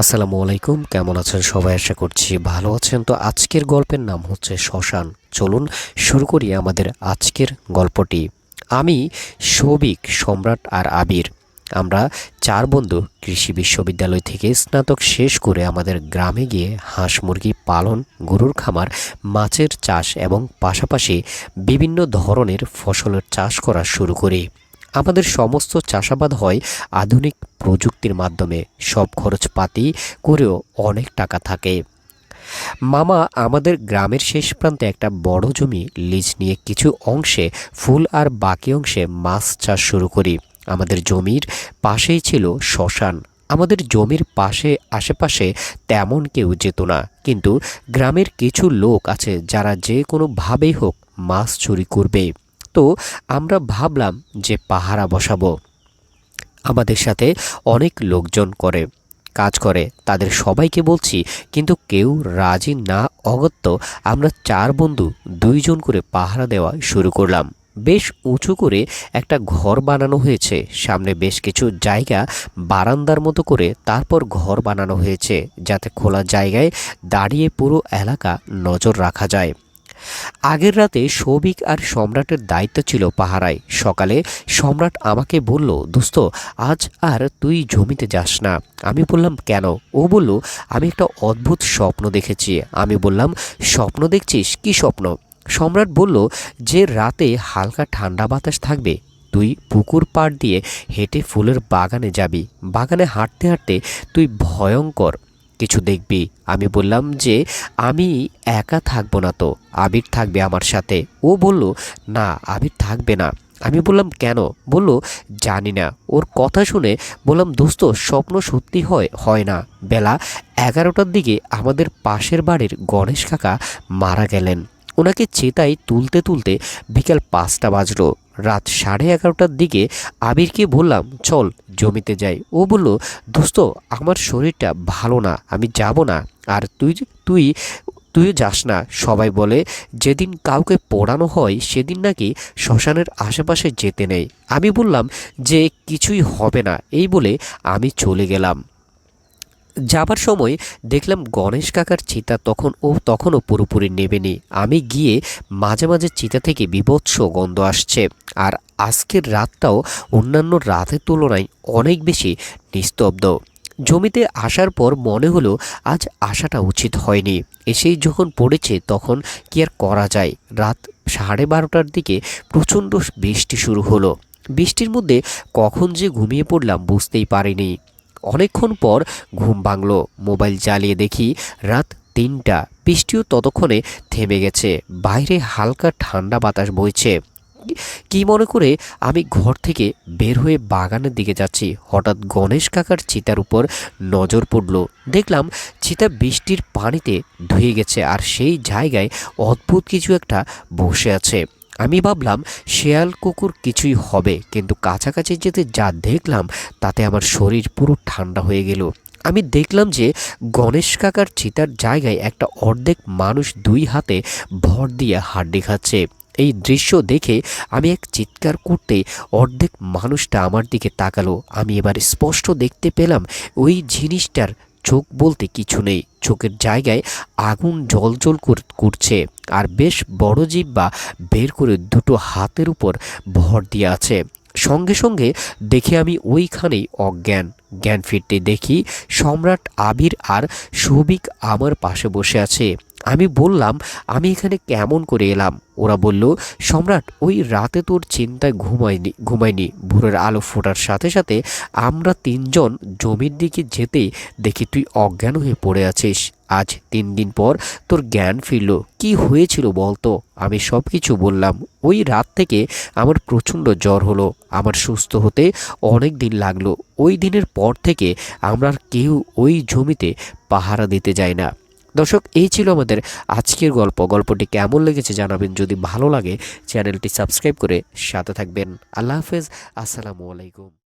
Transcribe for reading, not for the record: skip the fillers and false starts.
আসসালামু আলাইকুম, কেমন আছেন সবাই? আশা করছি ভালো আছেন। তো আজকের গল্পের নাম হচ্ছে শ্মশান। চলুন শুরু করি আমাদের আজকের গল্পটি। আমি, সৌভিক, সম্রাট আর আবির, আমরা চার বন্ধু কৃষি বিশ্ববিদ্যালয় থেকে স্নাতক শেষ করে আমাদের গ্রামে গিয়ে হাঁস মুরগি পালন, গরুর খামার, মাছের চাষ এবং পাশাপাশি বিভিন্ন ধরনের ফসলের চাষ করা শুরু করি। আমাদের সমস্ত চাষাবাদ হয় আধুনিক প্রযুক্তির মাধ্যমে। সব খরচপাতি করেও অনেক টাকা থাকে। মামা আমাদের গ্রামের শেষ প্রান্তে একটা বড় জমি লিজ নিয়ে কিছু অংশে ফুল আর বাকি অংশে মাছ চাষ শুরু করি। আমাদের জমির পাশেই ছিল শ্মশান। আমাদের জমির পাশে আশেপাশে তেমন কেউ যেত না, কিন্তু গ্রামের কিছু লোক আছে যারা যে কোনোভাবেই হোক মাছ চুরি করবে। তো আমরা ভাবলাম যে পাহারা বসাবো। আমাদের সাথে অনেক লোকজন কাজ করে, তাদের সবাইকে বলছি, কিন্তু কেউ রাজি না। অগত্যা আমরা চার বন্ধু দুইজন করে পাহারা দেওয়া শুরু করলাম। বেশ উঁচু করে একটা ঘর বানানো হয়েছে, সামনে বেশ কিছু জায়গা বারান্দার মতো করে তারপর ঘর বানানো হয়েছে, যাতে খোলা জায়গায় দাঁড়িয়ে পুরো এলাকা নজর রাখা যায়। আগের রাতে সৌভিক আর সম্রাটের দায়িত্ব ছিল পাহারায়। সকালে সম্রাট আমাকে বলল, দোস্ত, আজ আর তুই জমিতে যাস না। আমি বললাম, কেন? ও বলল, আমি একটা অদ্ভুত স্বপ্ন দেখেছি। আমি বললাম, স্বপ্ন দেখছিস? কি স্বপ্ন? সম্রাট বলল যে রাতে হালকা ঠান্ডা বাতাস থাকবে, তুই পুকুর পাড় দিয়ে হেঁটে ফুলের বাগানে যাবি। বাগানে হাঁটতে হাঁটতে তুই ভয়ঙ্কর কিছু দেখবি। আমি বললাম যে আমি একা থাকবো না তো, আবির থাকবে আমার সাথে। ও বলল, না, আবির থাকবে না। আমি বললাম, কেন? বলল, জানি না। ওর কথা শুনে বললাম, দোস্ত, স্বপ্ন সত্যি হয় না। বেলা 11টার দিকে আমাদের পাশের বাড়ির গণেশ কাকা মারা গেলেন। ওনাকে চেতাই তুলতে তুলতে বিকাল 5টা বাজলো। রাত 11:30টার দিকে আবিরকে বললাম, চল জমিতে যাই। ও বলল, দোস্ত, আমার শরীরটা ভালো না, আমি যাব না। আর তুই তুইও যাস না। সবাই বলে যেদিন কাউকে পোড়ানো হয় সেদিন নাকি শ্মশানের আশেপাশে যেতে নেই। আমি বললাম যে কিছুই হবে না। এই বলে আমি চলে গেলাম। যাবার সময় দেখলাম গণেশ কাকার চিতা তখনও পুরোপুরি নেবেনি। আমি গিয়ে মাঝে মাঝে চিতা থেকে বীভৎস গন্ধ আসছে। আর আজকের রাতটাও অন্যান্য রাতের তুলনায় অনেক বেশি নিস্তব্ধ। জমিতে আসার পর মনে হলো আজ আসাটা উচিত হয়নি। এসেই যখন পড়েছে তখন কি আর করা যায়। রাত 12:30টার দিকে প্রচণ্ড বৃষ্টি শুরু হলো। বৃষ্টির মধ্যে কখন যে ঘুমিয়ে পড়লাম বুঝতেই পারিনি। অনেকক্ষণ পর ঘুম ভাঙল। মোবাইল চালিয়ে দেখি রাত 3টা। বৃষ্টিও ততক্ষণে থেমে গেছে। বাইরে হালকা ঠান্ডা বাতাস বইছে। কি মনে করে আমি ঘর থেকে বের হয়ে বাগানের দিকে যাচ্ছি, হঠাৎ গণেশ কাকার চিতার উপর নজর পড়ল। দেখলাম চিতা বৃষ্টির পানিতে ধুয়ে গেছে, আর সেই জায়গায় অদ্ভুত কিছু একটা বসে আছে। আমি ভাবলাম শেয়াল কুকুর কিছুই হবে, কিন্তু কাছাকাছি যেতে যা দেখলাম তাতে আমার শরীর পুরো ঠান্ডা হয়ে গেল। আমি দেখলাম যে গণেশ কাকার চিতার জায়গায় একটা অর্ধেক মানুষ দুই হাতে ভর দিয়ে হাড্ডি খাচ্ছে। এই দৃশ্য দেখে আমি এক চিৎকার করতে অর্ধেক মানুষটা আমার দিকে তাকালো। আমি এবার স্পষ্ট দেখতে পেলাম ওই জিনিসটার চোখ বলতে কিছু নেই। চোখের জায়গায় আগুন জ্বলজ্বল করছে, আর বেশ বড় জিহ্বা বের করে দুটো হাতের উপর ভর দিয়ে আছে। সঙ্গে সঙ্গে দেখে আমি ওইখানেই জ্ঞান ফিরতে দেখি সম্রাট, আবির আর সৌভিক আমার পাশে বসে আছে। আমি বললাম, আমি এখানে কেমন করে এলাম? ওরা বলল, সম্রাট, ওই রাতে তোর চিন্তায় ঘুমায়নি। ভোরের আলো ফোটার সাথে সাথে আমরা 3জন জমির দিকে যেতেই দেখি তুই অজ্ঞান হয়ে পড়ে আছিস। আজ 3 দিন পর তোর জ্ঞান ফিরল। কি হয়েছিল বলতো? আমি সব কিছু বললাম। ওই রাত থেকে আমার প্রচণ্ড জ্বর হলো। আমার সুস্থ হতে অনেক দিন লাগলো। ওই দিনের পর থেকে আমরা আর কেউ ওই জমিতে পাহারা দিতে যায় না। দর্শক, এই ছিল আমাদের আজকের গল্পটি কেমন লেগেছে জানাবেন। যদি ভালো লাগে চ্যানেলটি সাবস্ক্রাইব করে সাথে থাকবেন। আল্লাহ হাফেজ, আসসালামু আলাইকুম।